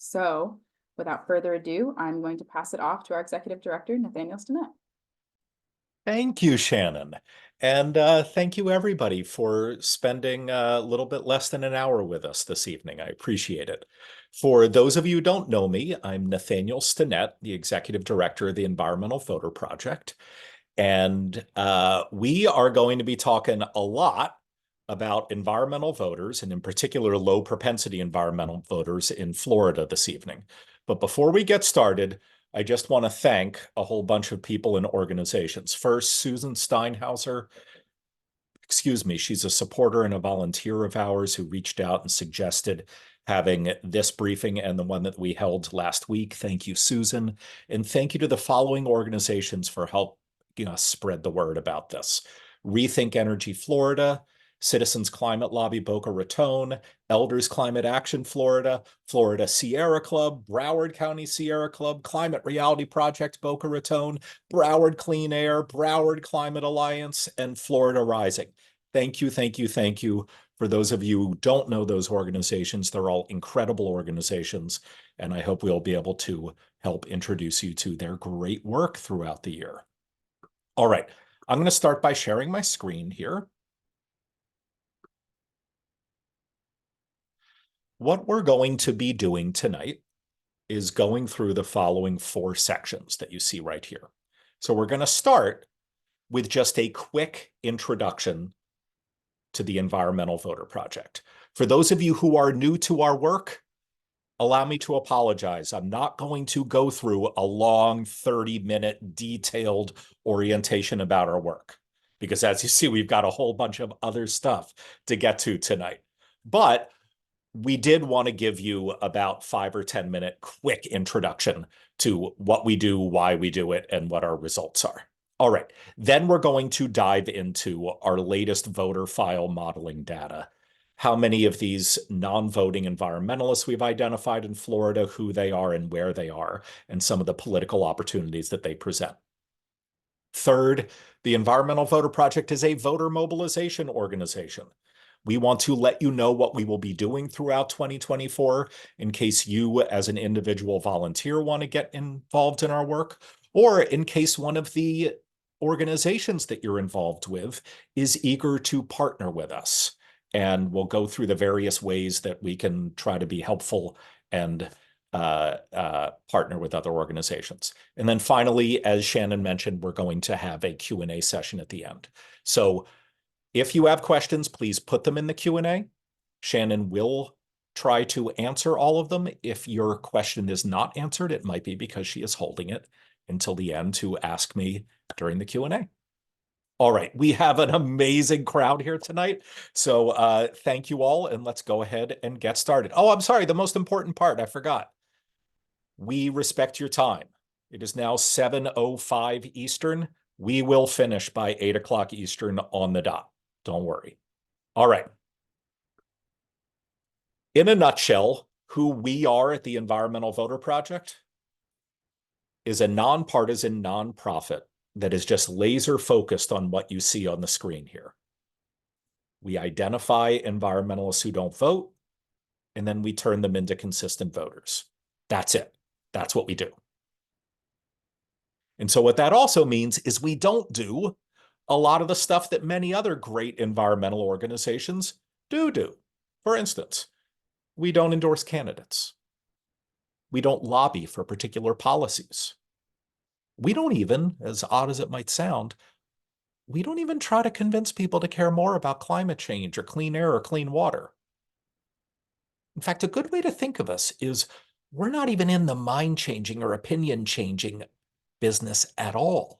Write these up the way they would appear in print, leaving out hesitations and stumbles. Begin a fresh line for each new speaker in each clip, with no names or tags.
So without further ado, I'm going to pass it off to our Executive Director, Nathaniel Stinnett.
Thank you, Shannon. And thank you, everybody, for spending a little bit less than an hour with us this evening. I appreciate it. For those of you who don't know me, I'm Nathaniel Stinnett, the Executive Director of the Environmental Voter Project. And we are going to be talking a lot about environmental voters, and in particular, low propensity environmental voters in Florida this evening. But before we get started, I just want to thank a whole bunch of people and organizations. First, Susan Steinhauser. Excuse me, she's a supporter and a volunteer of ours who reached out and suggested having this briefing and the one that we held last week. Thank you, Susan. And thank you to the following organizations for helping us spread the word about this. Rethink Energy Florida, Citizens Climate Lobby Boca Raton, Elders Climate Action Florida, Florida Sierra Club, Broward County Sierra Club, Climate Reality Project Boca Raton, Broward Clean Air, Broward Climate Alliance, and Florida Rising. Thank you, thank you, thank you. For those of you who don't know those organizations, they're all incredible organizations, and I hope we'll be able to help introduce you to their great work throughout the year. All right, I'm going to start by sharing my screen here. What we're going to be doing tonight is going through the following 4 sections that you see right here. So we're going to start with just a quick introduction to the Environmental Voter Project. For those of you who are new to our work, allow me to apologize. I'm not going to go through a long 30-minute detailed orientation about our work, because as you see, we've got a whole bunch of other stuff to get to tonight. But we did want to give you about 5 or 10-minute quick introduction to what we do, why we do it, and what our results are. All right, then we're going to dive into our latest voter file modeling data. How many of these non-voting environmentalists we've identified in Florida, who they are and where they are, and some of the political opportunities that they present. Third, the Environmental Voter Project is a voter mobilization organization. We want to let you know what we will be doing throughout 2024 in case you, as an individual volunteer, want to get involved in our work, or in case one of the organizations that you're involved with is eager to partner with us. And we'll go through the various ways that we can try to be helpful and partner with other organizations. And then finally, as Shannon mentioned, we're going to have a Q&A session at the end. So if you have questions, please put them in the Q&A. Shannon will try to answer all of them. If your question is not answered, it might be because she is holding it until the end to ask me during the Q&A. All right, we have an amazing crowd here tonight. So thank you all, and let's go ahead and get started. Oh, I'm sorry, the most important part, I forgot. We respect your time. It is now 7:05 Eastern. We will finish by 8 o'clock Eastern on the dot. Don't worry. All right. In a nutshell, who we are at the Environmental Voter Project is a nonpartisan nonprofit that is just laser focused on what you see on the screen here. We identify environmentalists who don't vote, and then we turn them into consistent voters. That's it. That's what we do. And so what that also means is we don't do a lot of the stuff that many other great environmental organizations do. For instance, we don't endorse candidates. We don't lobby for particular policies. We don't even, as odd as it might sound, we don't even try to convince people to care more about climate change or clean air or clean water. In fact, a good way to think of us is we're not even in the mind-changing or opinion-changing business at all.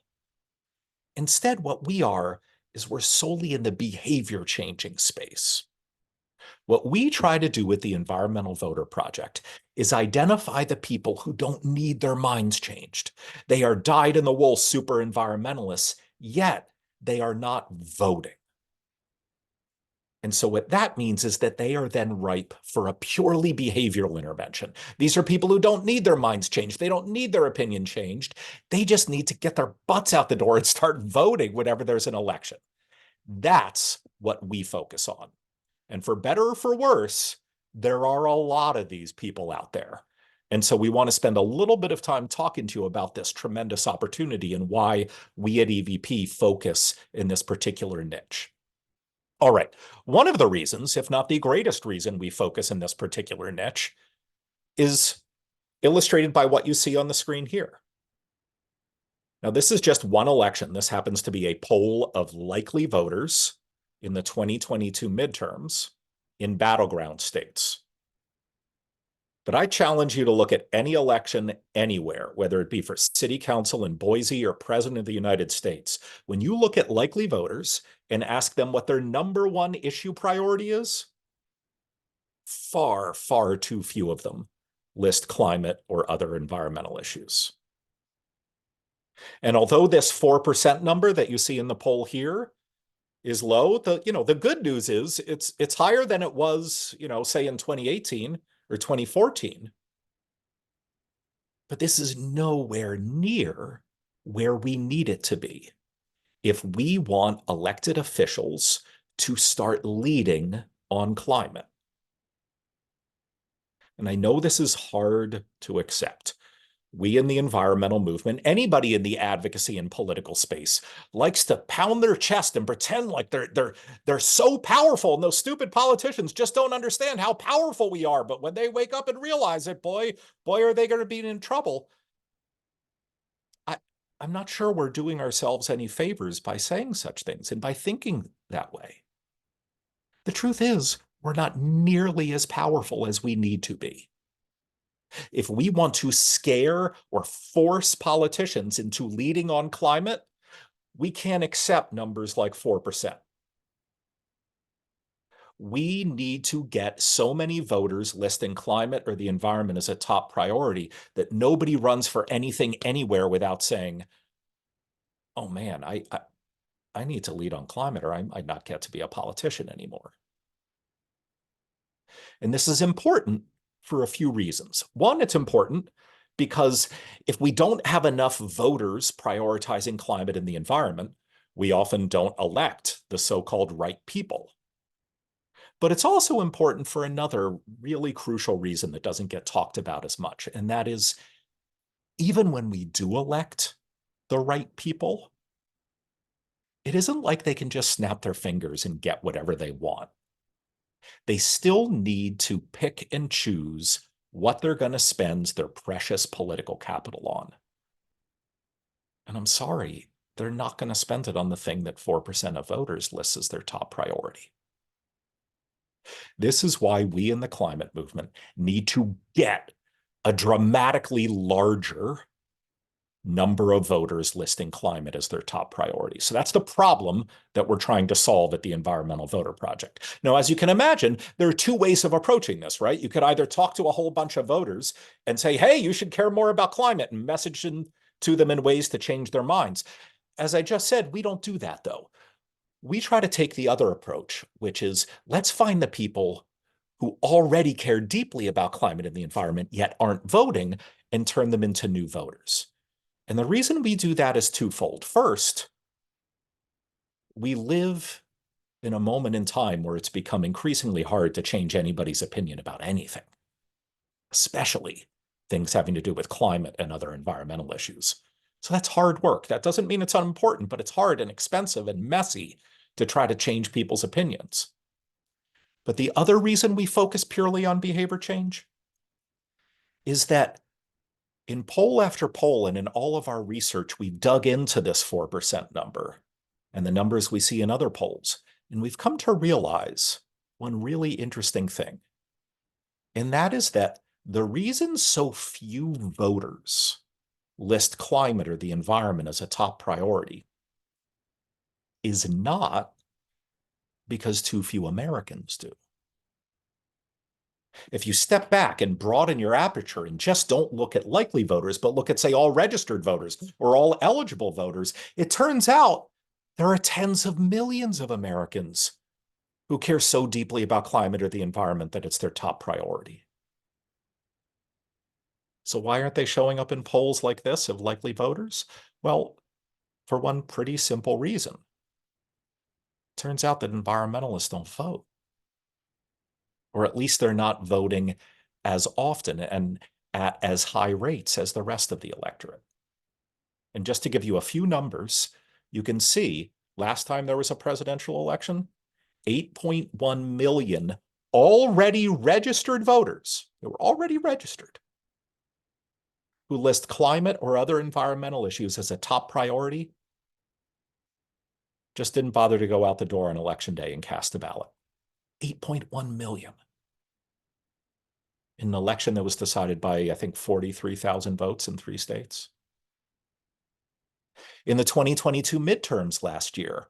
Instead, what we are is we're solely in the behavior-changing space. What we try to do with the Environmental Voter Project is identify the people who don't need their minds changed. They are dyed-in-the-wool super environmentalists, yet they are not voting. And so what that means is that they are then ripe for a purely behavioral intervention. These are people who don't need their minds changed. They don't need their opinion changed. They just need to get their butts out the door and start voting whenever there's an election. That's what we focus on. And for better or for worse, there are a lot of these people out there. And so we want to spend a little bit of time talking to you about this tremendous opportunity and why we at EVP focus in this particular niche. All right. One of the reasons, if not the greatest reason we focus in this particular niche, is illustrated by what you see on the screen here. Now, this is just one election. This happens to be a poll of likely voters in the 2022 midterms in battleground states. But I challenge you to look at any election anywhere, whether it be for city council in Boise or president of the United States. When you look at likely voters and ask them what their number one issue priority is, far, far too few of them list climate or other environmental issues. And although this 4% number that you see in the poll here is low, the good news is it's higher than it was, say in 2018 or 2014. But this is nowhere near where we need it to be if we want elected officials to start leading on climate. And I know this is hard to accept. We in the environmental movement, anybody in the advocacy and political space, likes to pound their chest and pretend like they're so powerful, and those stupid politicians just don't understand how powerful we are. But when they wake up and realize it, boy, are they going to be in trouble. I'm not sure we're doing ourselves any favors by saying such things and by thinking that way. The truth is, we're not nearly as powerful as we need to be. If we want to scare or force politicians into leading on climate, we can't accept numbers like 4%. We need to get so many voters listing climate or the environment as a top priority that nobody runs for anything anywhere without saying, oh man, I need to lead on climate or I might not get to be a politician anymore. And this is important for a few reasons. One, it's important because if we don't have enough voters prioritizing climate and the environment, we often don't elect the so-called right people. But it's also important for another really crucial reason that doesn't get talked about as much, and that is even when we do elect the right people, it isn't like they can just snap their fingers and get whatever they want. They still need to pick and choose what they're going to spend their precious political capital on. And I'm sorry, they're not going to spend it on the thing that 4% of voters list as their top priority. This is why we in the climate movement need to get a dramatically larger number of voters listing climate as their top priority. So that's the problem that we're trying to solve at the Environmental Voter Project. Now, as you can imagine, there are two ways of approaching this, right? You could either talk to a whole bunch of voters and say, hey, you should care more about climate and message to them in ways to change their minds. As I just said, we don't do that, though. We try to take the other approach, which is let's find the people who already care deeply about climate and the environment, yet aren't voting, and turn them into new voters. And the reason we do that is twofold. First, we live in a moment in time where it's become increasingly hard to change anybody's opinion about anything, especially things having to do with climate and other environmental issues. So that's hard work. That doesn't mean it's unimportant, but it's hard and expensive and messy to try to change people's opinions. But the other reason we focus purely on behavior change is that in poll after poll and in all of our research, we've dug into this 4% number and the numbers we see in other polls. And we've come to realize one really interesting thing. And that is that the reason so few voters list climate or the environment as a top priority is not because too few Americans do. If you step back and broaden your aperture and just don't look at likely voters, but look at, say, all registered voters or all eligible voters, it turns out there are tens of millions of Americans who care so deeply about climate or the environment that it's their top priority. So why aren't they showing up in polls like this of likely voters? Well, for one pretty simple reason. Turns out that environmentalists don't vote. Or at least they're not voting as often. And at as high rates as the rest of the electorate. And just to give you a few numbers, you can see last time there was a presidential election, 8.1 million already registered voters, they were already registered, who list climate or other environmental issues as a top priority, just didn't bother to go out the door on election day and cast a ballot. 8.1 million. In an election that was decided by, I think, 43,000 votes in 3 states. In the 2022 midterms last year,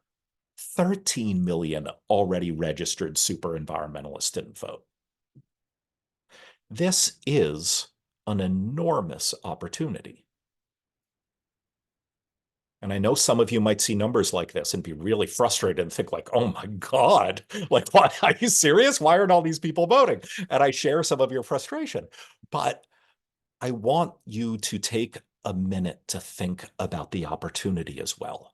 13 million already registered super environmentalists didn't vote. This is an enormous opportunity. And I know some of you might see numbers like this and be really frustrated and think like, oh my God, like, what, are you serious? Why aren't all these people voting? And I share some of your frustration. But I want you to take a minute to think about the opportunity as well.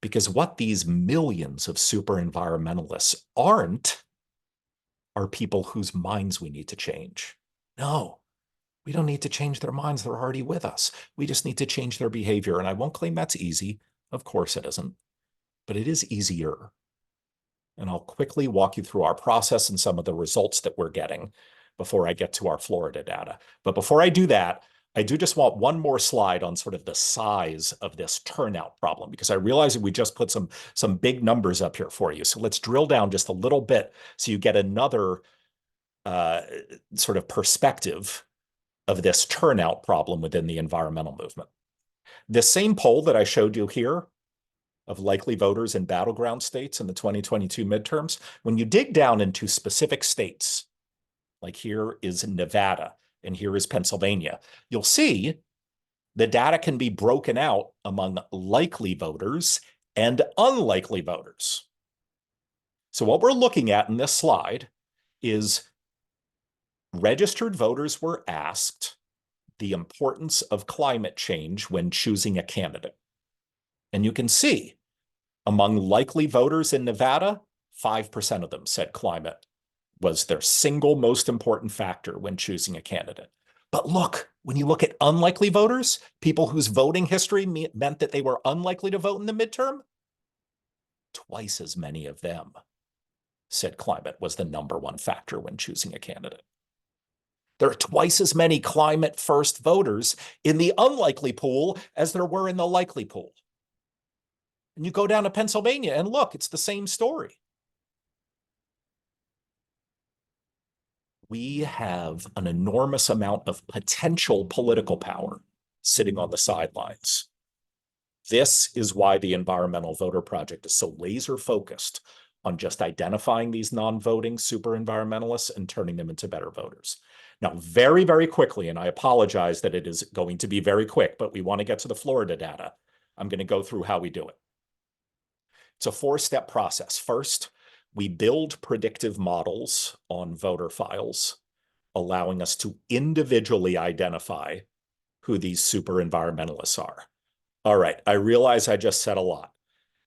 Because what these millions of super environmentalists aren't are people whose minds we need to change. No, we don't need to change their minds. They're already with us. We just need to change their behavior. And I won't claim that's easy. Of course it isn't, but it is easier. And I'll quickly walk you through our process and some of the results that we're getting before I get to our Florida data. But before I do that, I do just want one more slide on sort of the size of this turnout problem, because I realize that we just put some big numbers up here for you. So let's drill down just a little bit so you get another sort of perspective of this turnout problem within the environmental movement. This same poll that I showed you here of likely voters in battleground states in the 2022 midterms, when you dig down into specific states, like here is Nevada and here is Pennsylvania, you'll see the data can be broken out among likely voters and unlikely voters. So what we're looking at in this slide is registered voters were asked the importance of climate change when choosing a candidate. And you can see among likely voters in Nevada, 5% of them said climate was their single most important factor when choosing a candidate. But look, when you look at unlikely voters, people whose voting history meant that they were unlikely to vote in the midterm, twice as many of them said climate was the #1 factor when choosing a candidate. There are twice as many climate first voters in the unlikely pool as there were in the likely pool. And you go down to Pennsylvania and look, it's the same story. We have an enormous amount of potential political power sitting on the sidelines. This is why the Environmental Voter Project is so laser focused on just identifying these non-voting super environmentalists and turning them into better voters. Now, very, very quickly, and I apologize that it is going to be very quick, but we want to get to the Florida data. I'm going to go through how we do it. It's a 4-step process. First, we build predictive models on voter files, allowing us to individually identify who these super environmentalists are. All right, I realize I just said a lot.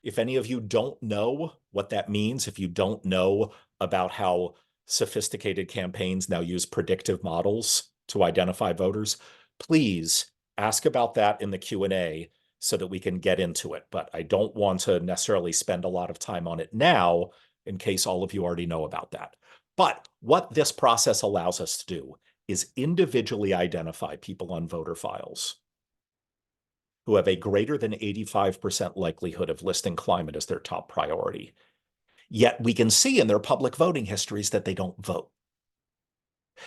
If any of you don't know what that means, if you don't know about how sophisticated campaigns now use predictive models to identify voters, please ask about that in the Q&A so that we can get into it. But I don't want to necessarily spend a lot of time on it now in case all of you already know about that. But what this process allows us to do is individually identify people on voter files who have a greater than 85% likelihood of listing climate as their top priority. Yet we can see in their public voting histories that they don't vote.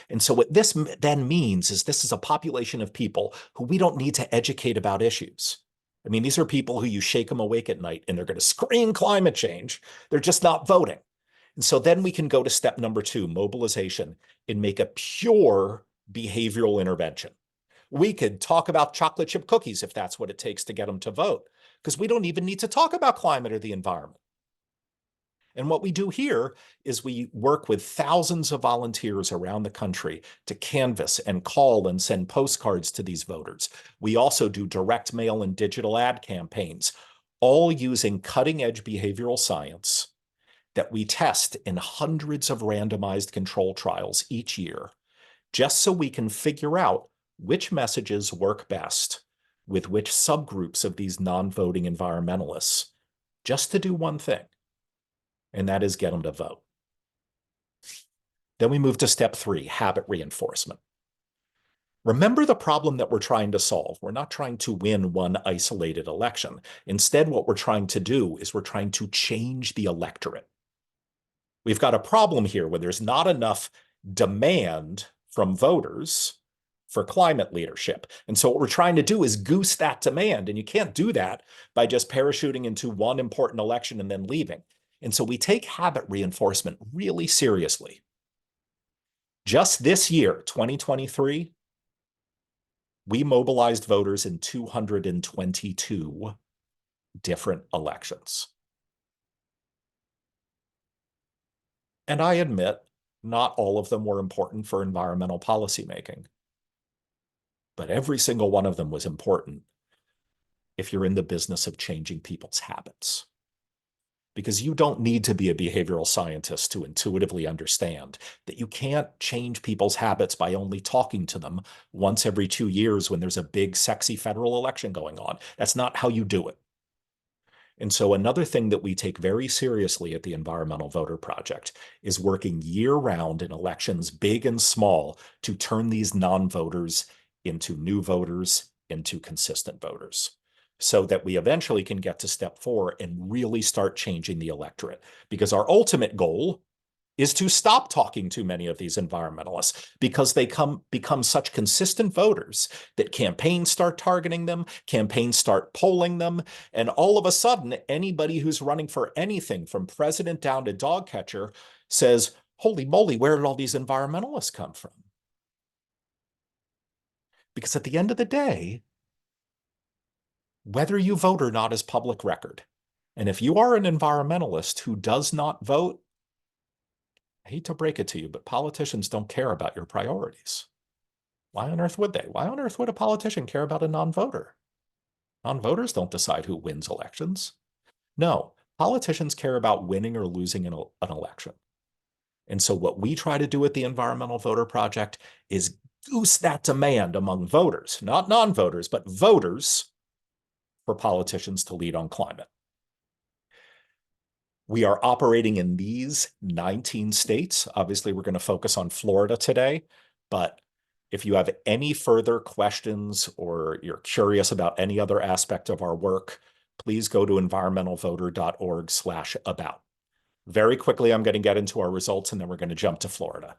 And so what this then means is this is a population of people who we don't need to educate about issues. I mean, these are people who you shake them awake at night and they're going to scream climate change. They're just not voting. And so then we can go to step number 2, mobilization, and make a pure behavioral intervention. We could talk about chocolate chip cookies if that's what it takes to get them to vote, because we don't even need to talk about climate or the environment. And what we do here is we work with thousands of volunteers around the country to canvass and call and send postcards to these voters. We also do direct mail and digital ad campaigns, all using cutting-edge behavioral science that we test in hundreds of randomized control trials each year just so we can figure out which messages work best with which subgroups of these non-voting environmentalists, just to do one thing, and that is get them to vote. Then we move to step 3, habit reinforcement. Remember the problem that we're trying to solve. We're not trying to win one isolated election. Instead, what we're trying to do is we're trying to change the electorate. We've got a problem here where there's not enough demand from voters for climate leadership. And so what we're trying to do is goose that demand. And you can't do that by just parachuting into one important election and then leaving. And so we take habit reinforcement really seriously. Just this year, 2023, we mobilized voters in 222 different elections. And I admit, not all of them were important for environmental policymaking, but every single one of them was important if you're in the business of changing people's habits. Because you don't need to be a behavioral scientist to intuitively understand that you can't change people's habits by only talking to them once every 2 years when there's a big, sexy federal election going on. That's not how you do it. And so another thing that we take very seriously at the Environmental Voter Project is working year-round in elections, big and small, to turn these non-voters into new voters, into consistent voters, so that we eventually can get to step 4 and really start changing the electorate. Because our ultimate goal is to stop talking to many of these environmentalists because they become such consistent voters that campaigns start targeting them, campaigns start polling them, and all of a sudden, anybody who's running for anything from president down to dog catcher says, holy moly, where did all these environmentalists come from? Because at the end of the day, whether you vote or not is public record. And if you are an environmentalist who does not vote, I hate to break it to you, but politicians don't care about your priorities. Why on earth would they? Why on earth would a politician care about a non-voter? Non-voters don't decide who wins elections. No, politicians care about winning or losing an election. And so what we try to do at the Environmental Voter Project is goose that demand among voters, not non-voters, but voters, for politicians to lead on climate. We are operating in these 19 states. Obviously, we're going to focus on Florida today, but if you have any further questions or you're curious about any other aspect of our work, please go to environmentalvoter.org/about. Very quickly, I'm going to get into our results, and then we're going to jump to Florida.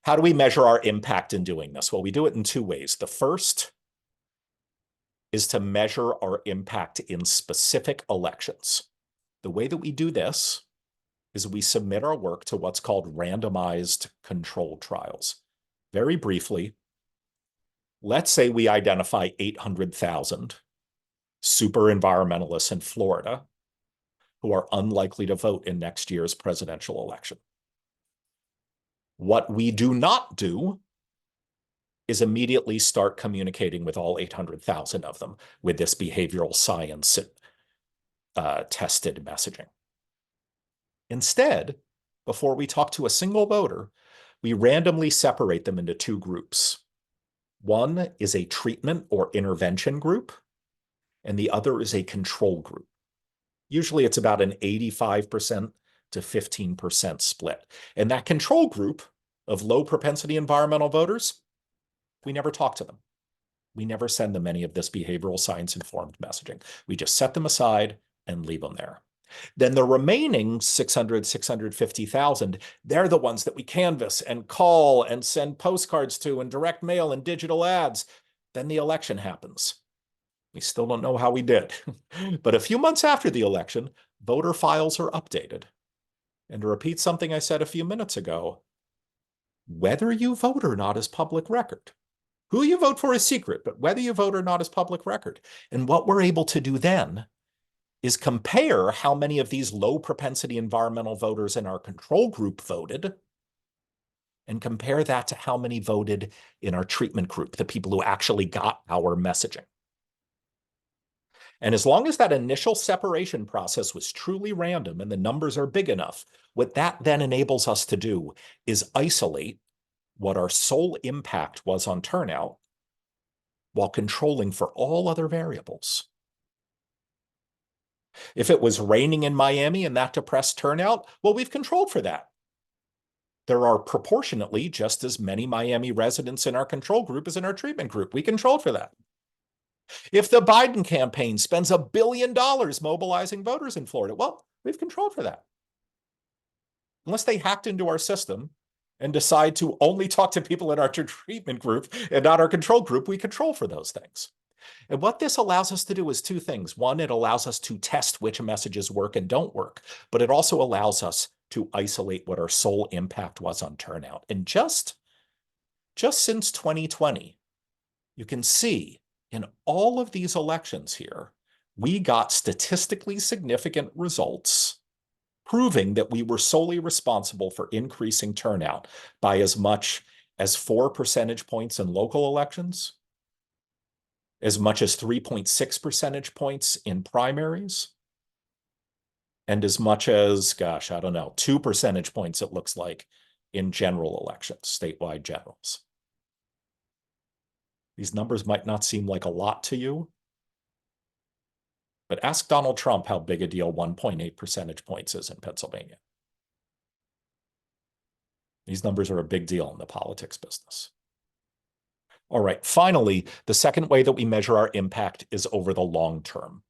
How do we measure our impact in doing this? Well, we do it in 2 ways. The first is to measure our impact in specific elections. The way that we do this is we submit our work to what's called randomized controlled trials. Very briefly, let's say we identify 800,000 super environmentalists in Florida who are unlikely to vote in next year's presidential election. What we do not do is immediately start communicating with all 800,000 of them with this behavioral science tested messaging. Instead, before we talk to a single voter, we randomly separate them into 2 groups. One is a treatment or intervention group, and the other is a control group. Usually it's about an 85% to 15% split. And that control group of low propensity environmental voters, we never talk to them. We never send them any of this behavioral science informed messaging. We just set them aside and leave them there. Then the remaining 600, 650,000, they're the ones that we canvass and call and send postcards to and direct mail and digital ads. Then the election happens. We still don't know how we did. But a few months after the election, voter files are updated. And to repeat something I said a few minutes ago, whether you vote or not is public record. Who you vote for is secret, but whether you vote or not is public record. And what we're able to do then is compare how many of these low propensity environmental voters in our control group voted and compare that to how many voted in our treatment group, the people who actually got our messaging. And as long as that initial separation process was truly random and the numbers are big enough, what that then enables us to do is isolate what our sole impact was on turnout while controlling for all other variables. If it was raining in Miami and that depressed turnout, well, we've controlled for that. There are proportionately just as many Miami residents in our control group as in our treatment group. We controlled for that. If the Biden campaign spends $1 billion mobilizing voters in Florida, well, we've controlled for that. Unless they hacked into our system and decide to only talk to people in our treatment group and not our control group, we control for those things. And what this allows us to do is two things. One, it allows us to test which messages work and don't work, but it also allows us to isolate what our sole impact was on turnout. And just since 2020, you can see in all of these elections here, we got statistically significant results proving that we were solely responsible for increasing turnout by as much as 4 percentage points in local elections, as much as 3.6 percentage points in primaries, and as much as, gosh, I don't know, 2 percentage points, it looks like, in general elections, statewide generals. These numbers might not seem like a lot to you, but ask Donald Trump how big a deal 1.8 percentage points is in Pennsylvania. These numbers are a big deal in the politics business. All right, finally, the second way that we measure our impact is over the long term.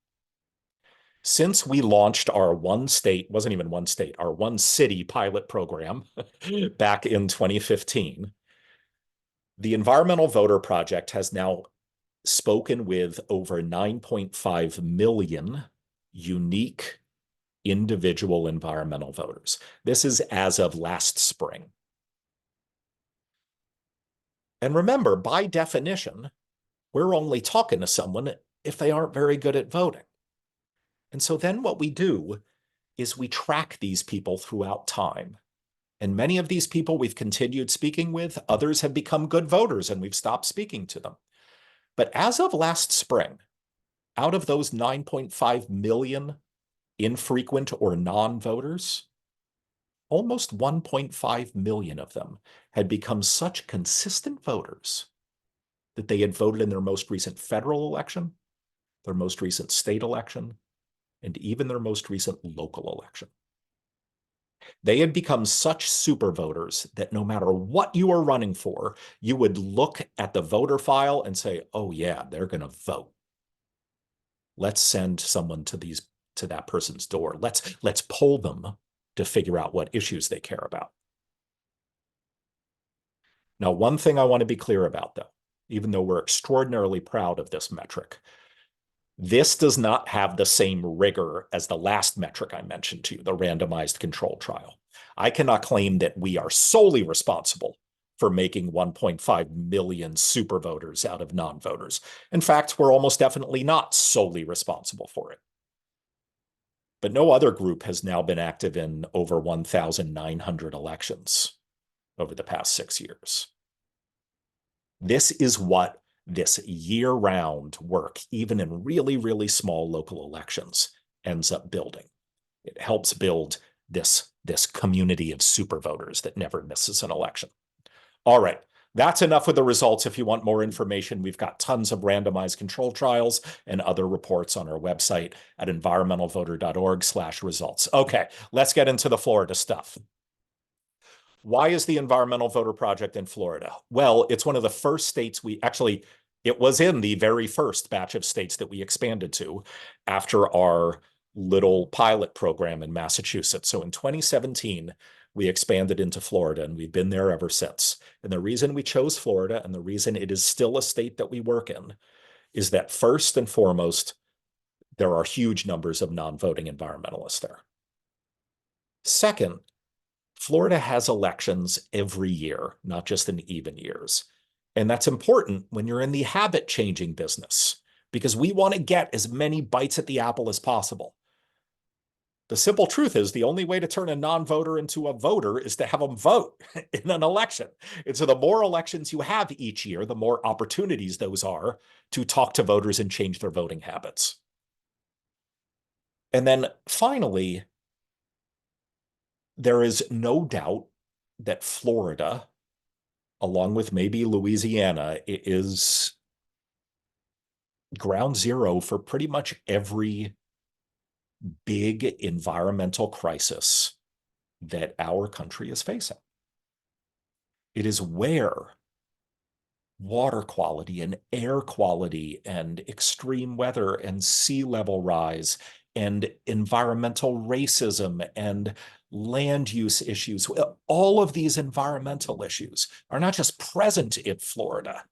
Since we launched our one state, wasn't even one state, our one city pilot program back in 2015, the Environmental Voter Project has now spoken with over 9.5 million unique individual environmental voters. This is as of last spring. And remember, by definition, we're only talking to someone if they aren't very good at voting. And so then what we do is we track these people throughout time. And many of these people we've continued speaking with, others have become good voters and we've stopped speaking to them. But as of last spring, out of those 9.5 million infrequent or non-voters, almost 1.5 million of them had become such consistent voters that they had voted in their most recent federal election, their most recent state election, and even their most recent local election. They had become such super voters that no matter what you were running for, you would look at the voter file and say, oh yeah, they're going to vote. Let's send someone to that person's door. Let's poll them to figure out what issues they care about. Now, one thing I want to be clear about, though, even though we're extraordinarily proud of this metric, this does not have the same rigor as the last metric I mentioned to you, the randomized control trial. I cannot claim that we are solely responsible for making 1.5 million super voters out of non-voters. In fact, we're almost definitely not solely responsible for it. But no other group has now been active in over 1,900 elections over the past 6 years. This is what this year-round work, even in really, really small local elections, ends up building. It helps build this community of super voters that never misses an election. All right, that's enough with the results. If you want more information, we've got tons of randomized control trials and other reports on our website at environmentalvoter.org/results. Okay, let's get into the Florida stuff. Why is the Environmental Voter Project in Florida? Well, it's one of the first states it was in the very first batch of states that we expanded to after our little pilot program in Massachusetts. So in 2017, we expanded into Florida and we've been there ever since. And the reason we chose Florida and the reason it is still a state that we work in is that first and foremost, there are huge numbers of non-voting environmentalists there. Second, Florida has elections every year, not just in even years. And that's important when you're in the habit-changing business, because we want to get as many bites at the apple as possible. The simple truth is the only way to turn a non-voter into a voter is to have them vote in an election. And so the more elections you have each year, the more opportunities those are to talk to voters and change their voting habits. And then finally, there is no doubt that Florida along with maybe Louisiana, is ground zero for pretty much every big environmental crisis that our country is facing. It is where water quality and air quality and extreme weather and sea level rise and environmental racism and land use issues. All of these environmental issues are not just present in Florida,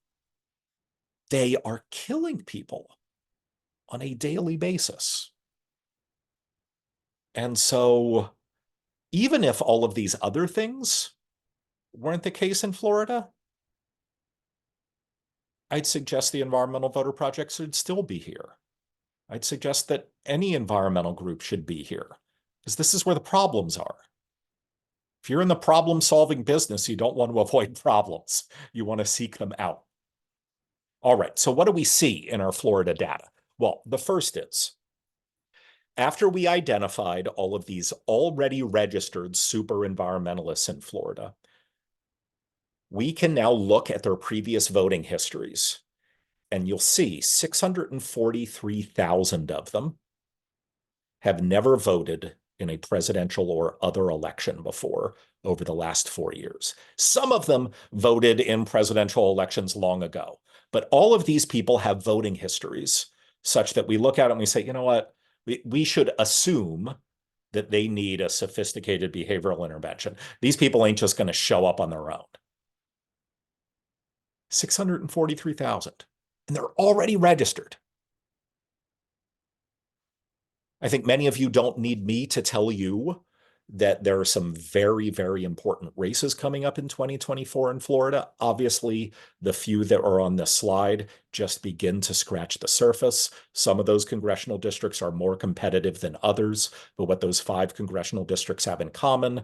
they are killing people on a daily basis. And so, even if all of these other things weren't the case in Florida, I'd suggest the Environmental Voter Project should still be here. I'd suggest that any environmental group should be here, because this is where the problems are. If you're in the problem-solving business, you don't want to avoid problems. You want to seek them out. All right, so what do we see in our Florida data? Well, the first is, after we identified all of these already registered super environmentalists in Florida, we can now look at their previous voting histories, and you'll see 643,000 of them have never voted in a presidential or other election before over the last 4 years. Some of them voted in presidential elections long ago, but all of these people have voting histories such that we look at it and we say, you know what, we should assume that they need a sophisticated behavioral intervention. These people ain't just going to show up on their own. 643,000, and they're already registered. I think many of you don't need me to tell you that there are some very, very important races coming up in 2024 in Florida. Obviously, the few that are on this slide just begin to scratch the surface. Some of those congressional districts are more competitive than others, but what those 5 congressional districts have in common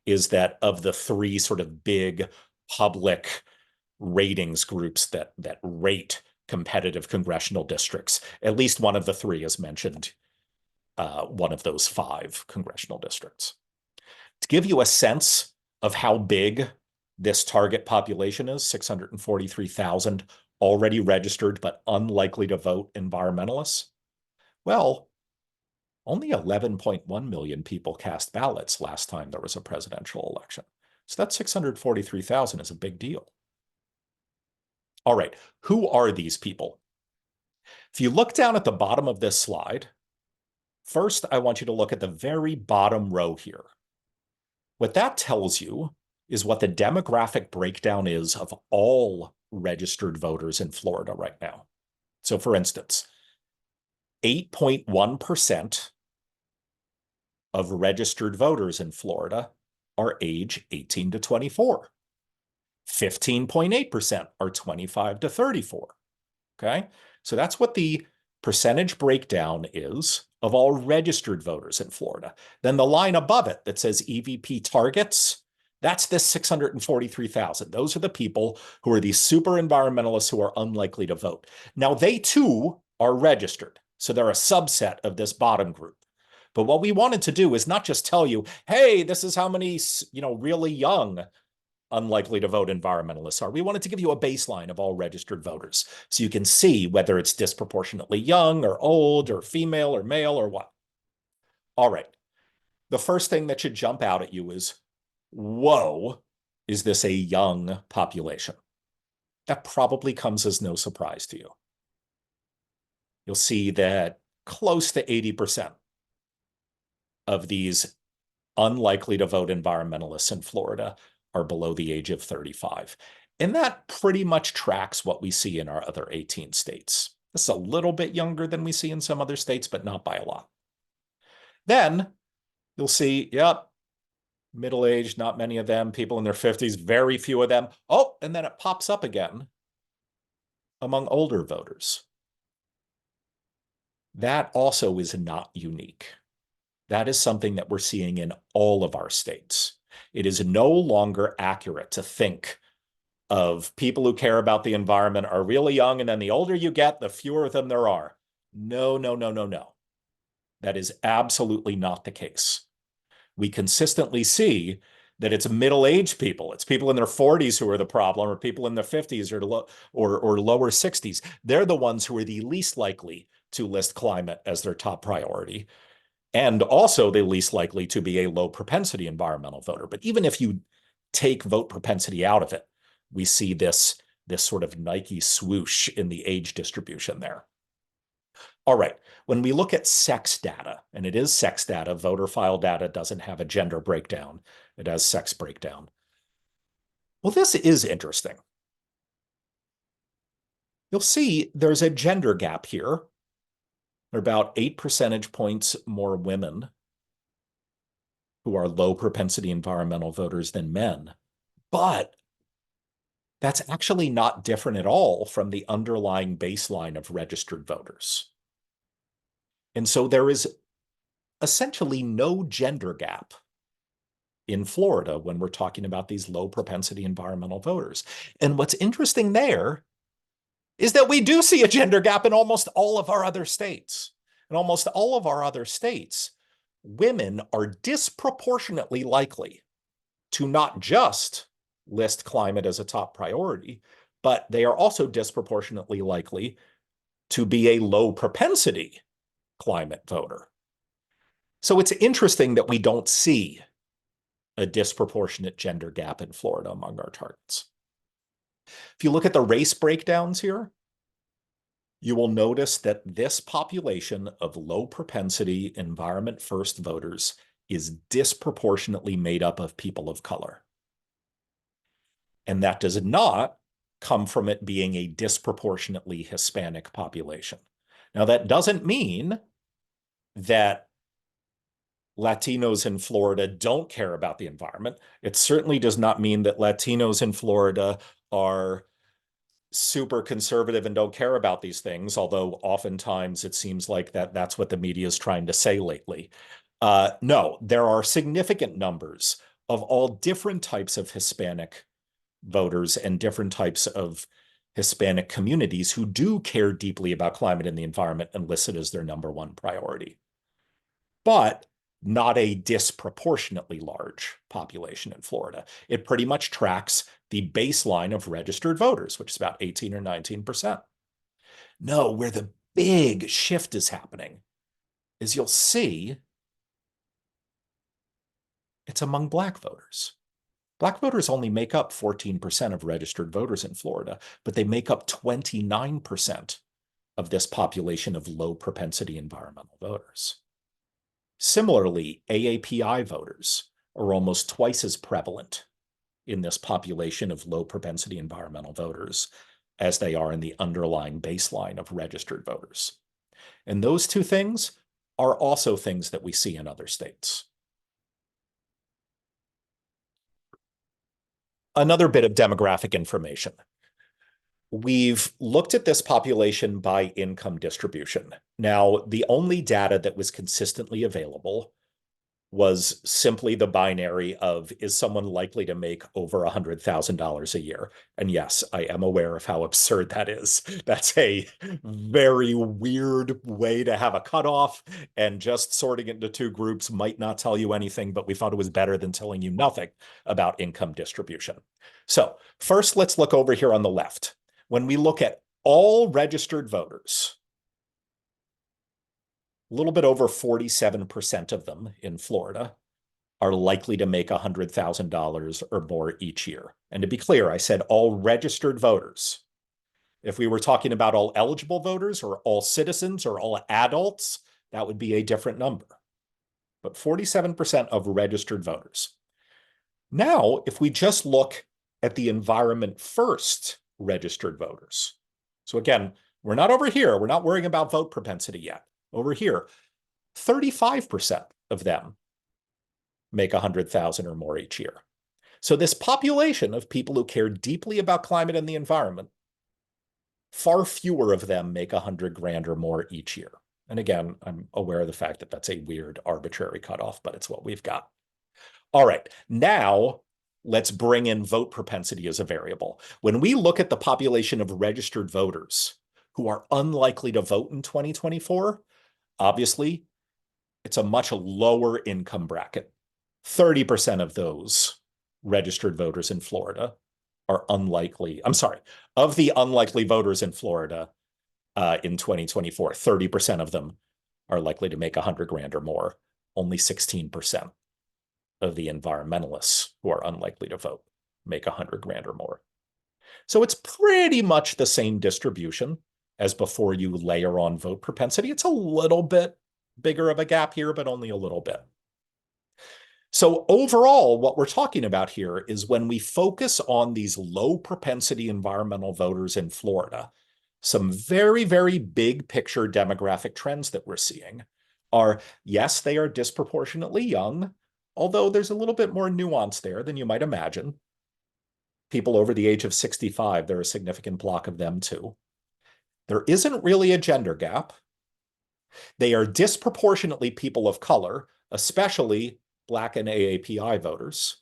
is that of the 3 sort of big public ratings groups that rate competitive congressional districts, at least one of the 3 is mentioned one of those 5 congressional districts. To give you a sense of how big this target population is, 643,000 already registered but unlikely to vote environmentalists, well, only 11.1 million people cast ballots last time there was a presidential election. So that 643,000 is a big deal. All right, who are these people? If you look down at the bottom of this slide, first, I want you to look at the very bottom row here. What that tells you is what the demographic breakdown is of all registered voters in Florida right now. So for instance, 8.1% of registered voters in Florida are age 18 to 24. 15.8% are 25 to 34. Okay, so that's what the percentage breakdown is of all registered voters in Florida. Then the line above it that says EVP targets, that's this 643,000. Those are the people who are these super environmentalists who are unlikely to vote. Now, they too are registered, so they're a subset of this bottom group. But what we wanted to do is not just tell you, hey, this is how many, really young unlikely to vote environmentalists are. We wanted to give you a baseline of all registered voters so you can see whether it's disproportionately young or old or female or male or what. All right. The first thing that should jump out at you is, whoa, is this a young population? That probably comes as no surprise to you. You'll see that close to 80% of these unlikely to vote environmentalists in Florida are below the age of 35. And that pretty much tracks what we see in our other 18 states. This is a little bit younger than we see in some other states, but not by a lot. Then you'll see, yep, middle-aged, not many of them, people in their 50s, very few of them. Oh, and then it pops up again among older voters. That also is not unique. That is something that we're seeing in all of our states. It is no longer accurate to think of people who care about the environment are really young, and then the older you get, the fewer of them there are. No, no, no, no, no. That is absolutely not the case. We consistently see that it's middle-aged people. It's people in their 40s who are the problem, or people in their 50s or lower 60s. They're the ones who are the least likely to list climate as their top priority, and also the least likely to be a low propensity environmental voter. But even if you take vote propensity out of it, we see this sort of Nike swoosh in the age distribution there. All right, when we look at sex data, and it is sex data, voter file data doesn't have a gender breakdown, it has sex breakdown. Well, this is interesting. You'll see there's a gender gap here. There are about 8 percentage points more women who are low propensity environmental voters than men. But that's actually not different at all from the underlying baseline of registered voters. And so there is essentially no gender gap in Florida when we're talking about these low propensity environmental voters. And what's interesting there is that we do see a gender gap in almost all of our other states. In almost all of our other states, women are disproportionately likely to not just list climate as a top priority, but they are also disproportionately likely to be a low propensity climate voter. So it's interesting that we don't see a disproportionate gender gap in Florida among our targets. If you look at the race breakdowns here, you will notice that this population of low propensity environment first voters is disproportionately made up of people of color. And that does not come from it being a disproportionately Hispanic population. Now, that doesn't mean that Latinos in Florida don't care about the environment. It certainly does not mean that Latinos in Florida are super conservative and don't care about these things, although oftentimes it seems like that's what the media is trying to say lately. No, there are significant numbers of all different types of Hispanic voters and different types of Hispanic communities who do care deeply about climate and the environment and list it as their number one priority. But not a disproportionately large population in Florida. It pretty much tracks the baseline of registered voters, which is about 18 or 19%. No, where the big shift is happening is you'll see it's among Black voters. Black voters only make up 14% of registered voters in Florida, but they make up 29% of this population of low propensity environmental voters. Similarly, AAPI voters are almost twice as prevalent in this population of low propensity environmental voters as they are in the underlying baseline of registered voters. And those two things are also things that we see in other states. Another bit of demographic information. We've looked at this population by income distribution. Now, the only data that was consistently available was simply the binary of, is someone likely to make over $100,000 a year? And yes, I am aware of how absurd that is. That's a very weird way to have a cutoff, and just sorting it into two groups might not tell you anything, but we thought it was better than telling you nothing about income distribution. So first, let's look over here on the left. When we look at all registered voters, a little bit over 47% of them in Florida are likely to make $100,000 or more each year. And to be clear, I said all registered voters. If we were talking about all eligible voters or all citizens or all adults, that would be a different number. But 47% of registered voters. Now, if we just look at the environment first registered voters. So again, we're not over here. We're not worrying about vote propensity yet. Over here, 35% of them make 100,000 or more each year. So this population of people who care deeply about climate and the environment, far fewer of them make 100 grand or more each year. And again, I'm aware of the fact that that's a weird, arbitrary cutoff, but it's what we've got. All right, now let's bring in vote propensity as a variable. When we look at the population of registered voters who are unlikely to vote in 2024, obviously, it's a much lower income bracket. 30% of those registered voters in Florida are unlikely. I'm sorry, of the unlikely voters in Florida in 2024, 30% of them are likely to make 100 grand or more. Only 16% of the environmentalists who are unlikely to vote make 100 grand or more. So it's pretty much the same distribution as before you layer on vote propensity. It's a little bit bigger of a gap here, but only a little bit. So overall, what we're talking about here is when we focus on these low propensity environmental voters in Florida, some very, very big picture demographic trends that we're seeing are, yes, they are disproportionately young, although there's a little bit more nuance there than you might imagine. People over the age of 65, there are a significant block of them too. There isn't really a gender gap. They are disproportionately people of color, especially Black and AAPI voters,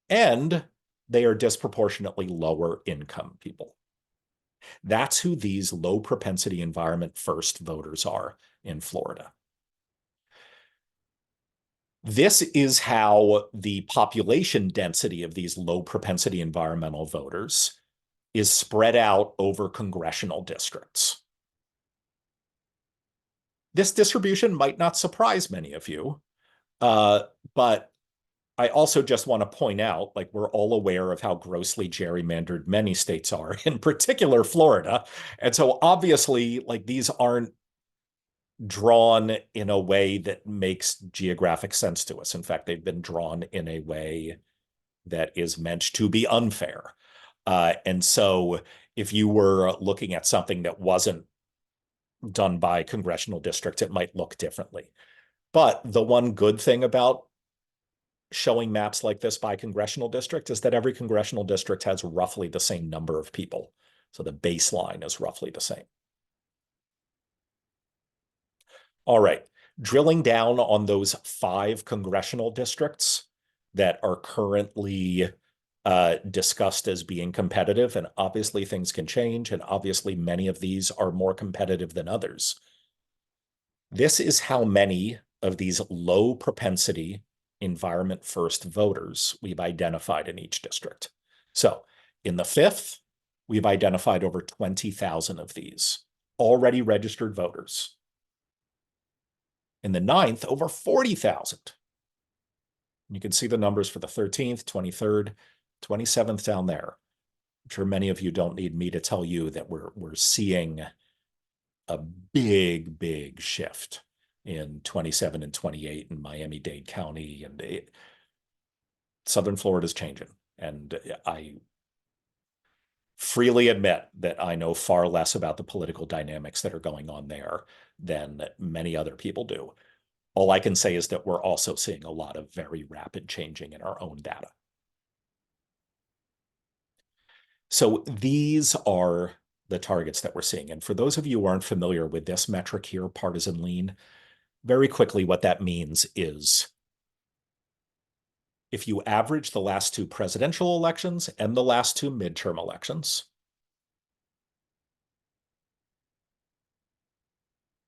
and they are disproportionately lower income people. That's who these low propensity environment first voters are in Florida. This is how the population density of these low propensity environmental voters is spread out over congressional districts. This distribution might not surprise many of you, but I also just want to point out, like, we're all aware of how grossly gerrymandered many states are, in particular Florida. And so obviously, like, these aren't drawn in a way that makes geographic sense to us. In fact, they've been drawn in a way that is meant to be unfair. And so if you were looking at something that wasn't done by congressional districts, it might look differently. But the one good thing about showing maps like this by congressional district is that every congressional district has roughly the same number of people. So the baseline is roughly the same. All right, drilling down on those 5 congressional districts that are currently discussed as being competitive, and obviously things can change, and obviously many of these are more competitive than others. This is how many of these low propensity environment first voters we've identified in each district. So in the 5th, we've identified over 20,000 of these already registered voters. In the 9th, over 40,000. You can see the numbers for the 13th, 23rd, 27th down there. I'm sure many of you don't need me to tell you that we're seeing a big, big shift in 27 and 28 in Miami-Dade County, and Southern Florida is changing. And I freely admit that I know far less about the political dynamics that are going on there than many other people do. All I can say is that we're also seeing a lot of very rapid changing in our own data. So these are the targets that we're seeing. And for those of you who aren't familiar with this metric here, partisan lean, very quickly what that means is if you average the last 2 presidential elections and the last 2 midterm elections,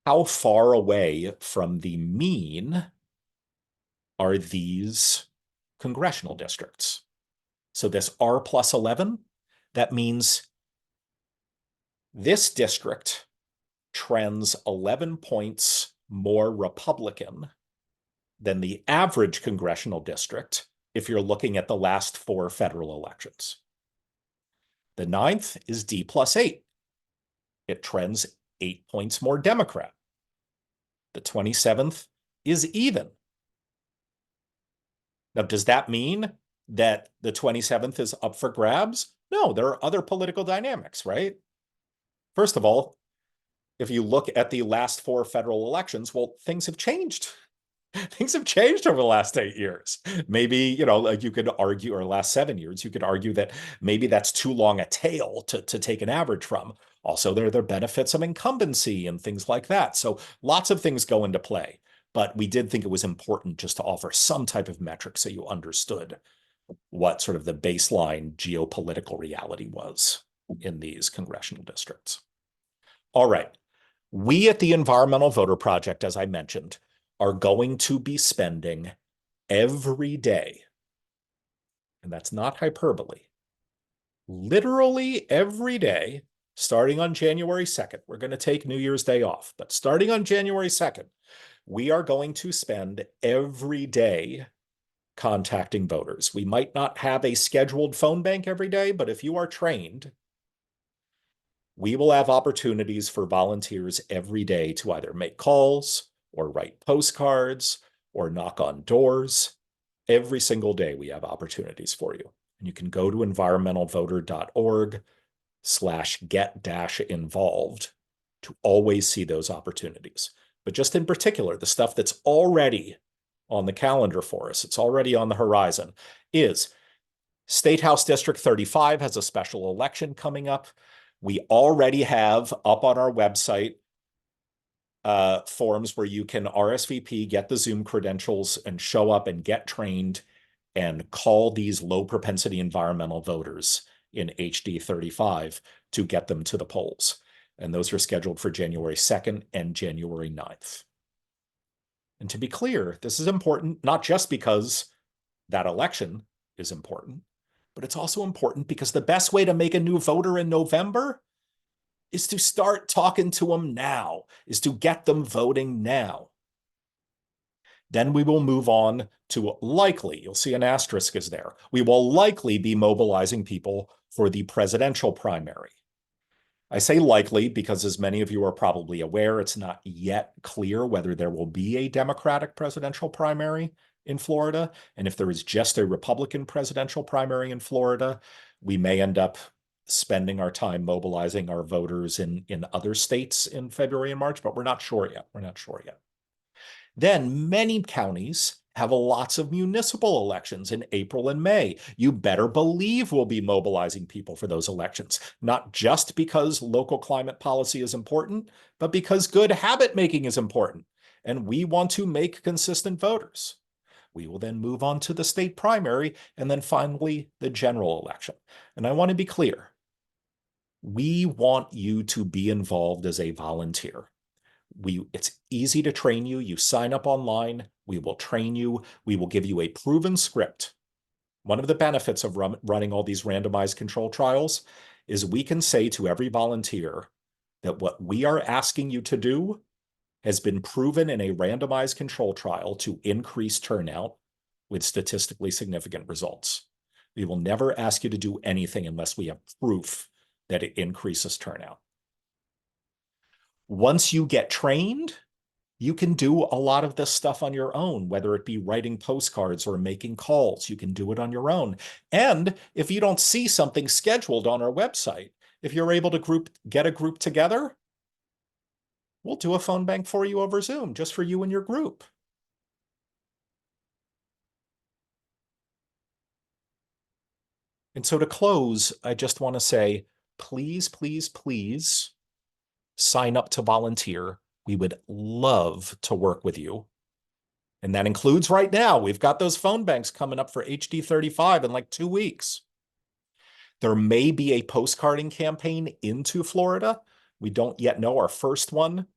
how far away from the mean are these congressional districts? So this R plus 11, that means this district trends 11 points more Republican than the average congressional district if you're looking at the last 4 federal elections. The 9th is D plus 8. It trends 8 points more Democrat. The 27th is even. Now, does that mean that the 27th is up for grabs? No, there are other political dynamics, right? First of all, if you look at the last 4 federal elections, well, things have changed. Things have changed over the last 8 years. Maybe, you know, like you could argue, or last 7 years, you could argue that maybe that's too long a tail to take an average from. Also, there are the benefits of incumbency and things like that. So lots of things go into play. But we did think it was important just to offer some type of metric so you understood what sort of the baseline geopolitical reality was in these congressional districts. All right. We at the Environmental Voter Project, as I mentioned, are going to be spending every day and that's not hyperbole, literally every day, starting on January 2nd, we're going to take New Year's Day off, but starting on January 2nd, we are going to spend every day contacting voters. We might not have a scheduled phone bank every day, but if you are trained, we will have opportunities for volunteers every day to either make calls or write postcards or knock on doors. Every single day we have opportunities for you. And you can go to environmentalvoter.org/get-involved to always see those opportunities. But just in particular, the stuff that's already on the calendar for us, it's already on the horizon, is State House District 35 has a special election coming up. We already have up on our website forms where you can RSVP, get the Zoom credentials, and show up and get trained and call these low propensity environmental voters in HD 35 to get them to the polls. And those are scheduled for January 2nd and January 9th. And to be clear, this is important, not just because that election is important, but it's also important because the best way to make a new voter in November is to start talking to them now, is to get them voting now. Then we will move on to likely, you'll see an asterisk is there, we will likely be mobilizing people for the presidential primary. I say likely because, as many of you are probably aware, it's not yet clear whether there will be a Democratic presidential primary in Florida. And if there is just a Republican presidential primary in Florida, we may end up spending our time mobilizing our voters in other states in February and March, but we're not sure yet. We're not sure yet. Then many counties have lots of municipal elections in April and May. You better believe we'll be mobilizing people for those elections, not just because local climate policy is important, but because good habit making is important. And we want to make consistent voters. We will then move on to the state primary and then finally the general election. And I want to be clear. We want you to be involved as a volunteer. It's easy to train you. You sign up online. We will train you. We will give you a proven script. One of the benefits of running all these randomized control trials is we can say to every volunteer that what we are asking you to do has been proven in a randomized control trial to increase turnout with statistically significant results. We will never ask you to do anything unless we have proof that it increases turnout. Once you get trained, you can do a lot of this stuff on your own, whether it be writing postcards or making calls. You can do it on your own. And if you don't see something scheduled on our website, if you're able to get a group together, we'll do a phone bank for you over Zoom, just for you and your group. And so to close, I just want to say, please, please, please sign up to volunteer. We would love to work with you. And that includes right now, we've got those phone banks coming up for HD 35 in like 2 weeks. There may be a postcarding campaign into Florida. We don't yet know. Our first one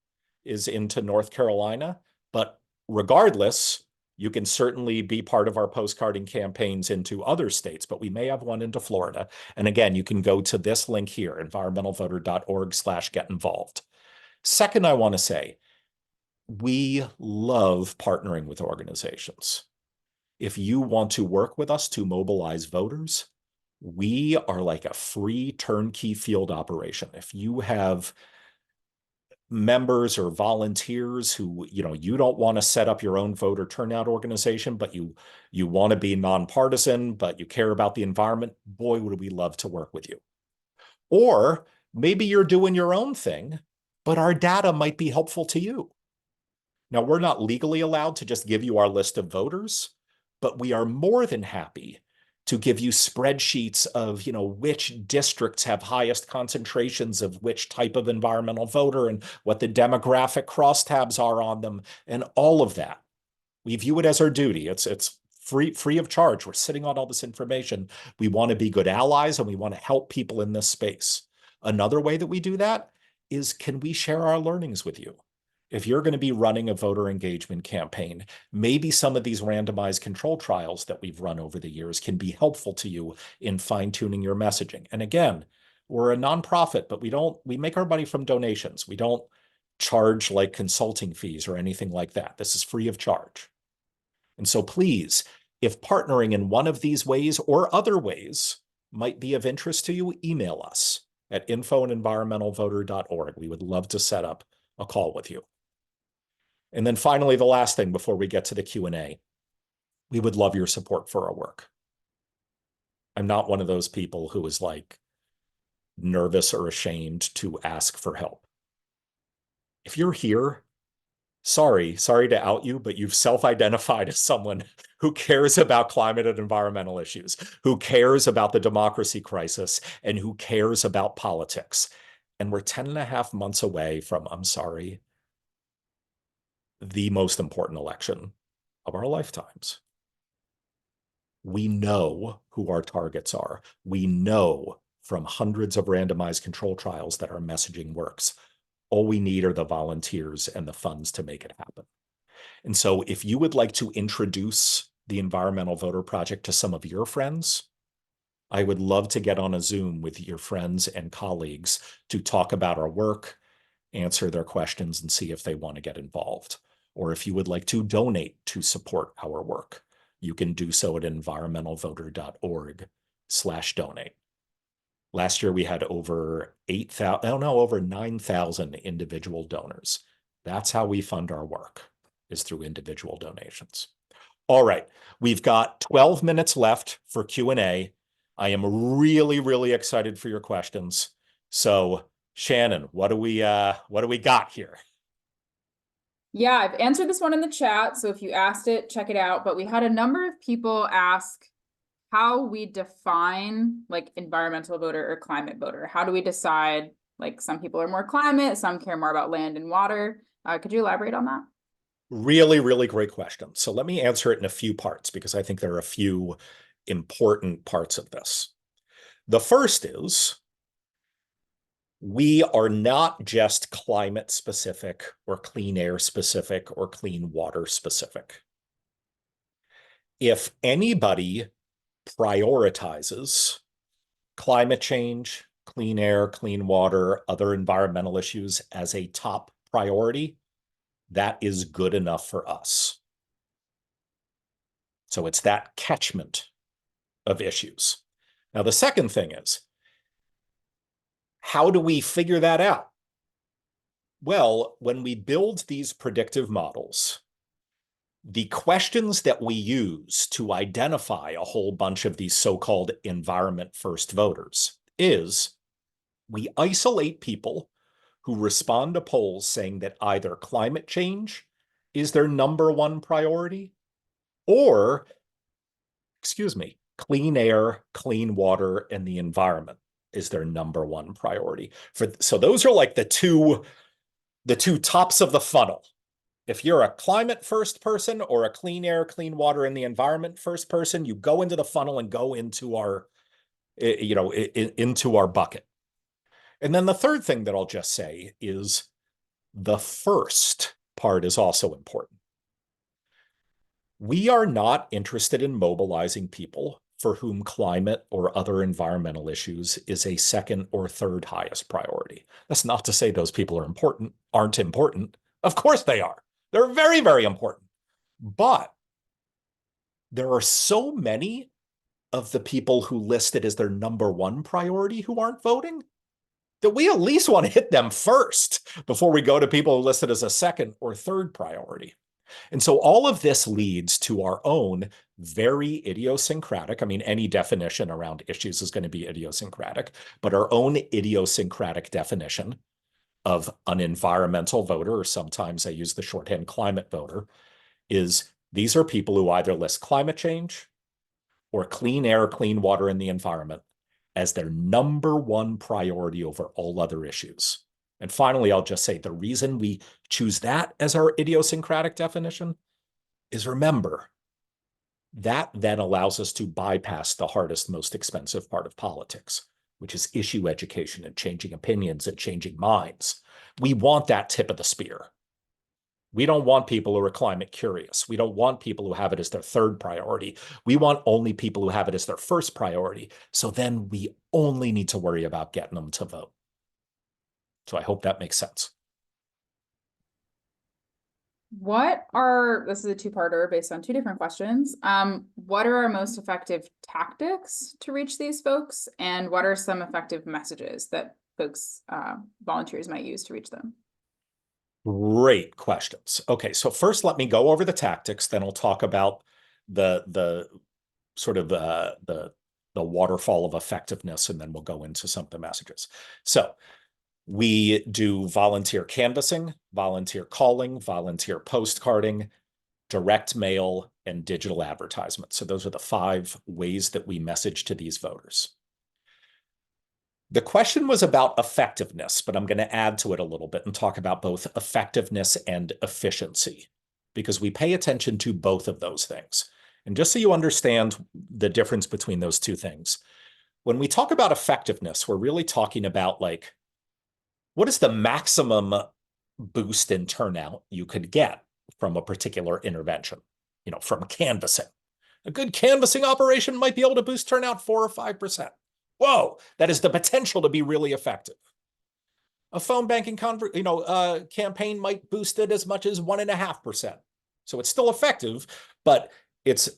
is into North Carolina, but regardless, you can certainly be part of our postcarding campaigns into other states, but we may have one into Florida. And again, you can go to this link here, environmentalvoter.org/get-involved. Second, I want to say, we love partnering with organizations. If you want to work with us to mobilize voters, we are like a free turnkey field operation. If you have members or volunteers who, you don't want to set up your own voter turnout organization, but you want to be nonpartisan, but you care about the environment, boy, would we love to work with you. Or maybe you're doing your own thing, but our data might be helpful to you. Now, we're not legally allowed to just give you our list of voters, but we are more than happy to give you spreadsheets of, which districts have highest concentrations of which type of environmental voter and what the demographic crosstabs are on them and all of that. We view it as our duty. It's free of charge. We're sitting on all this information. We want to be good allies and we want to help people in this space. Another way that we do that is, can we share our learnings with you? if you're going to be running a voter engagement campaign, maybe some of these randomized control trials that we've run over the years can be helpful to you in fine-tuning your messaging. And again, we're a nonprofit, but we make our money from donations. We don't charge like consulting fees or anything like that. This is free of charge. And so please, if partnering in one of these ways or other ways might be of interest to you, email us at info@environmentalvoter.org. We would love to set up a call with you. And then finally, the last thing before we get to the Q&A, we would love your support for our work. I'm not one of those people who is like nervous or ashamed to ask for help. If you're here, sorry to out you, but you've self-identified as someone who cares about climate and environmental issues, who cares about the democracy crisis, and who cares about politics. And we're 10.5 months away from, I'm sorry, the most important election of our lifetimes. We know who our targets are. We know from hundreds of randomized control trials that our messaging works. All we need are the volunteers and the funds to make it happen. And so if you would like to introduce the Environmental Voter Project to some of your friends, I would love to get on a Zoom with your friends and colleagues to talk about our work, answer their questions, and see if they want to get involved. Or if you would like to donate to support our work, you can do so at environmentalvoter.org/donate. Last year, we had over 9,000 individual donors. That's how we fund our work, is through individual donations. All right, we've got 12 minutes left for Q&A. I am really, really excited for your questions. So Shannon, what do we got here?
Yeah, I've answered this one in the chat, so if you asked it, check it out. But we had a number of people ask how we define like environmental voter or climate voter. How do we decide, like some people are more climate, some care more about land and water. Could you elaborate on that?
Really, really great question. So let me answer it in a few parts because I think there are a few important parts of this. The first is we are not just climate specific or clean air specific or clean water specific. If anybody prioritizes climate change, clean air, clean water, other environmental issues as a top priority, that is good enough for us. So it's that catchment of issues. Now, the second thing is, how do we figure that out? Well, when we build these predictive models, the questions that we use to identify a whole bunch of these so-called environment first voters is we isolate people who respond to polls saying that either climate change is their number one priority or, clean air, clean water, and the environment is their number one priority. So those are like the two tops of the funnel. If you're a climate first person or a clean air, clean water, and the environment first person, you go into the funnel and go into our, into our bucket. And then the third thing that I'll just say is the first part is also important. We are not interested in mobilizing people for whom climate or other environmental issues is a second or third highest priority. That's not to say those people aren't important. Of course they are. They're very, very important. But there are so many of the people who list it as their number one priority who aren't voting that we at least want to hit them first before we go to people who list it as a second or third priority. And so all of this leads to our own very idiosyncratic, I mean, any definition around issues is going to be idiosyncratic, but our own idiosyncratic definition of an environmental voter, or sometimes I use the shorthand climate voter, is these are people who either list climate change or clean air, clean water, and the environment as their number one priority over all other issues. And finally, I'll just say the reason we choose that as our idiosyncratic definition is, remember, that then allows us to bypass the hardest, most expensive part of politics, which is issue education and changing opinions and changing minds. We want that tip of the spear. We don't want people who are climate curious. We don't want people who have it as their third priority. We want only people who have it as their first priority. So then we only need to worry about getting them to vote. So I hope that makes sense.
This is a two-parter based on two different questions. What are our most effective tactics to reach these folks? And what are some effective messages that folks, volunteers might use to reach them?
Great questions. Okay, so first let me go over the tactics, then I'll talk about the sort of the waterfall of effectiveness, and then we'll go into some of the messages. So we do volunteer canvassing, volunteer calling, volunteer postcarding, direct mail, and digital advertisement. So those are the 5 ways that we message to these voters. The question was about effectiveness, but I'm going to add to it a little bit and talk about both effectiveness and efficiency, because we pay attention to both of those things. And just so you understand the difference between those two things, when we talk about effectiveness, we're really talking about like, what is the maximum boost in turnout you could get from a particular intervention, from canvassing. A good canvassing operation might be able to boost turnout 4 or 5%. Whoa, that is the potential to be really effective. A phone banking campaign might boost it as much as 1.5%. So it's still effective, but it's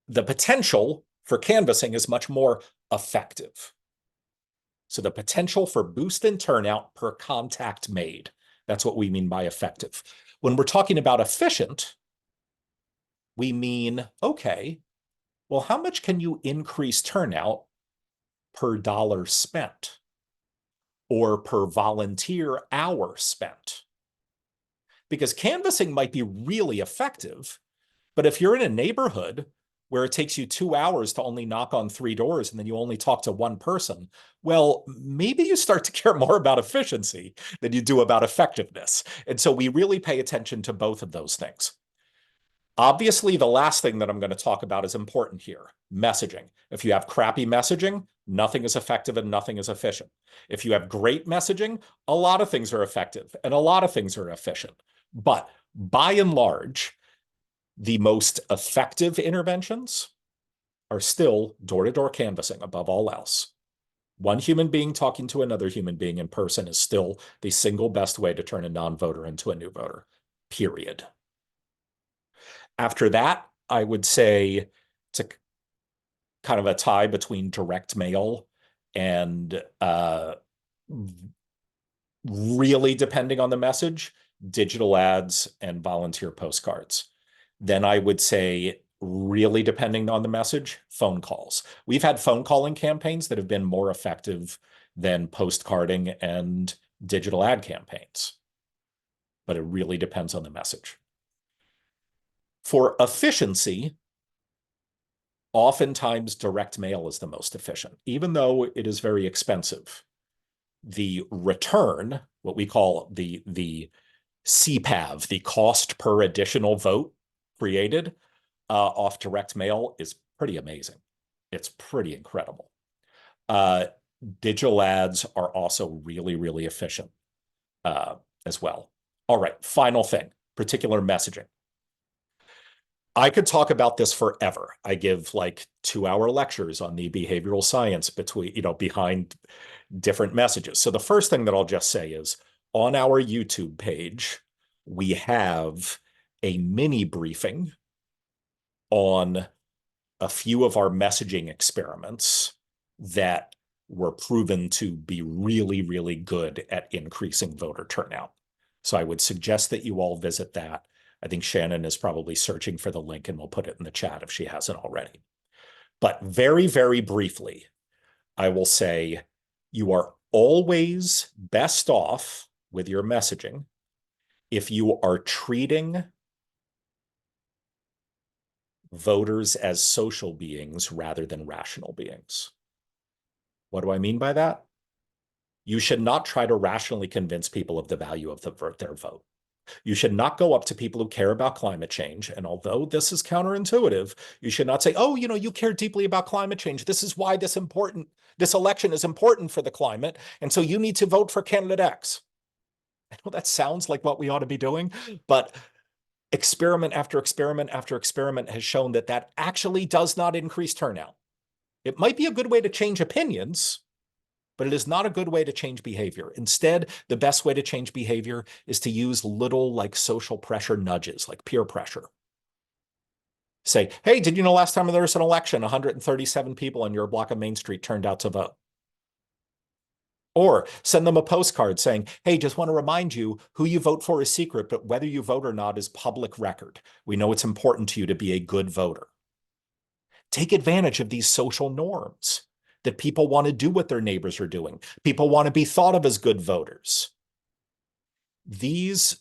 the potential for canvassing is much more effective. So the potential for boost in turnout per contact made. That's what we mean by effective. When we're talking about efficient, we mean, okay, well, how much can you increase turnout per dollar spent or per volunteer hour spent? Because canvassing might be really effective, but if you're in a neighborhood where it takes you 2 hours to only knock on 3 doors and then you only talk to one person, well, maybe you start to care more about efficiency than you do about effectiveness. And so we really pay attention to both of those things. Obviously, the last thing that I'm going to talk about is important here, messaging. If you have crappy messaging, nothing is effective and nothing is efficient. If you have great messaging, a lot of things are effective and a lot of things are efficient. But by and large, the most effective interventions are still door-to-door canvassing above all else. One human being talking to another human being in person is still the single best way to turn a non-voter into a new voter, period. After that, I would say it's a kind of a tie between direct mail and really depending on the message, digital ads and volunteer postcards. Then I would say, really depending on the message, phone calls. We've had phone calling campaigns that have been more effective than postcarding and digital ad campaigns. But it really depends on the message. For efficiency, oftentimes direct mail is the most efficient, even though it is very expensive. The return, what we call the CPAV, the cost per additional vote created off direct mail, is pretty amazing. It's pretty incredible. Digital ads are also really, really efficient as well. All right, final thing, particular messaging. I could talk about this forever. I give like 2-hour lectures on the behavioral science behind different messages. So the first thing that I'll just say is on our YouTube page, we have a mini briefing on a few of our messaging experiments that were proven to be really, really good at increasing voter turnout. So I would suggest that you all visit that. I think Shannon is probably searching for the link and we'll put it in the chat if she hasn't already. But very, very briefly, I will say you are always best off with your messaging if you are treating voters as social beings rather than rational beings. What do I mean by that? You should not try to rationally convince people of the value of their vote. You should not go up to people who care about climate change. And although this is counterintuitive, you should not say, oh, you care deeply about climate change. This is why this election is important for the climate. And so you need to vote for candidate X. I know that sounds like what we ought to be doing, but experiment after experiment after experiment has shown that that actually does not increase turnout. It might be a good way to change opinions, but it is not a good way to change behavior. Instead, the best way to change behavior is to use little like social pressure nudges, like peer pressure. Say, hey, did you know last time there was an election, 137 people on your block of Main Street turned out to vote? Or send them a postcard saying, hey, just want to remind you who you vote for is secret, but whether you vote or not is public record. We know it's important to you to be a good voter. Take advantage of these social norms that people want to do what their neighbors are doing. People want to be thought of as good voters. These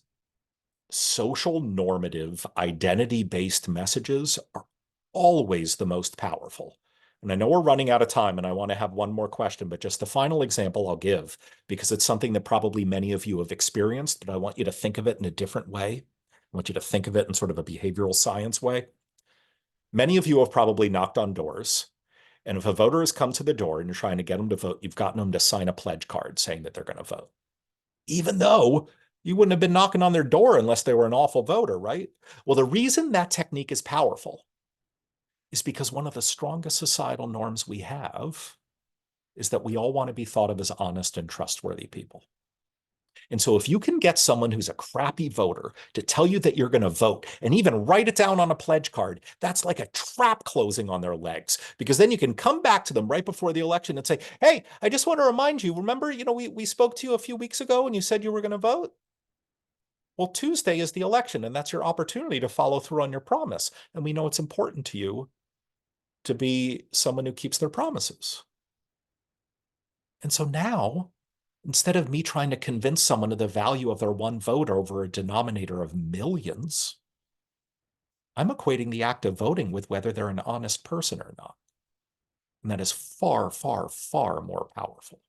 social normative identity-based messages are always the most powerful. And I know we're running out of time and I want to have one more question, but just the final example I'll give, because it's something that probably many of you have experienced, but I want you to think of it in a different way. I want you to think of it in sort of a behavioral science way. Many of you have probably knocked on doors. And if a voter has come to the door and you're trying to get them to vote, you've gotten them to sign a pledge card saying that they're going to vote, even though you wouldn't have been knocking on their door unless they were an awful voter, right? Well, the reason that technique is powerful is because one of the strongest societal norms we have is that we all want to be thought of as honest and trustworthy people. And so if you can get someone who's a crappy voter to tell you that you're going to vote and even write it down on a pledge card, that's like a trap closing on their legs, because then you can come back to them right before the election and say, hey, I just want to remind you, remember, we spoke to you a few weeks ago and you said you were going to vote? Well, Tuesday is the election, and that's your opportunity to follow through on your promise. And we know it's important to you to be someone who keeps their promises. And so now, instead of me trying to convince someone of the value of their one vote over a denominator of millions, I'm equating the act of voting with whether they're an honest person or not. And that is far, far, far more powerful.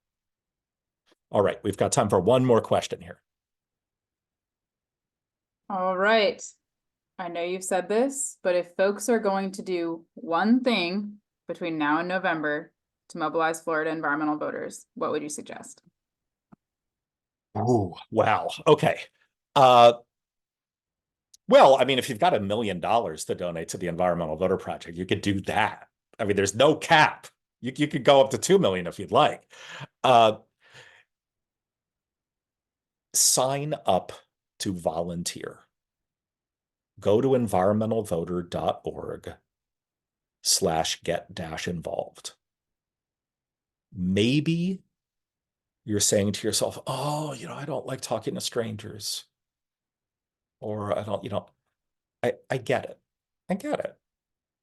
All right, we've got time for one more question here.
All right. I know you've said this, but if folks are going to do one thing between now and November to mobilize Florida environmental voters, what would you suggest?
Oh, wow. Okay. Uh, well, I mean, if you've got $1 million to donate to the Environmental Voter Project, you could do that. I mean, there's no cap. You could go up to 2 million if you'd like. Sign up to volunteer. Go to environmentalvoter.org/get-involved. Maybe you're saying to yourself, oh, I don't like talking to strangers. Or I don't, I get it. I get it.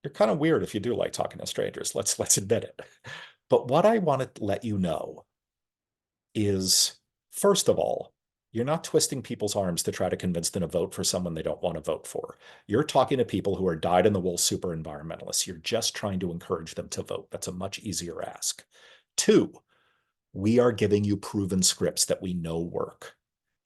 You're kind of weird if you do like talking to strangers. Let's admit it. But what I want to let you know is, first of all, you're not twisting people's arms to try to convince them to vote for someone they don't want to vote for. You're talking to people who are dyed-in-the-wool super environmentalists. You're just trying to encourage them to vote. That's a much easier ask. Two, we are giving you proven scripts that we know work.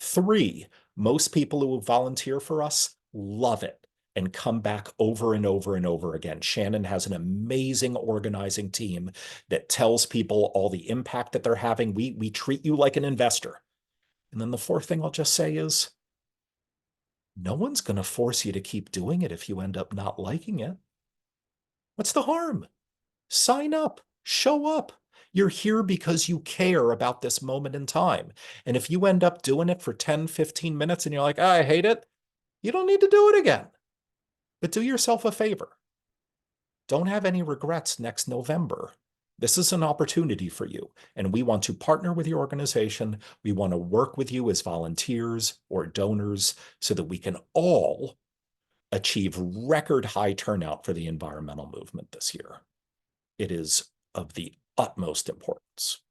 Three, most people who volunteer for us love it and come back over and over and over again. Shannon has an amazing organizing team that tells people all the impact that they're having. We treat you like an investor. And then the fourth thing I'll just say is, no one's going to force you to keep doing it if you end up not liking it. What's the harm? Sign up, show up. You're here because you care about this moment in time. And if you end up doing it for 10, 15 minutes and you're like, I hate it, you don't need to do it again. But do yourself a favor. Don't have any regrets next November. This is an opportunity for you, and we want to partner with your organization. We want to work with you as volunteers or donors so that we can all achieve record high turnout for the environmental movement this year. It is of the utmost importance.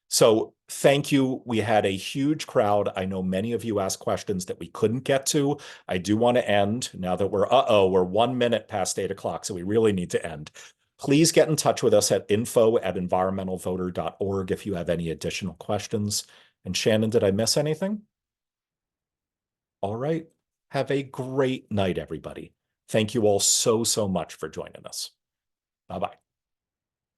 So thank you. We had a huge crowd. I know many of you asked questions that we couldn't get to. I do want to end now that we're 1 minute past 8 o'clock, so we really need to end. Please get in touch with us at info@environmentalvoter.org if you have any additional questions. And Shannon, did I miss anything? All right. Have a great night, everybody. Thank you all so, so much for joining us. Bye-bye.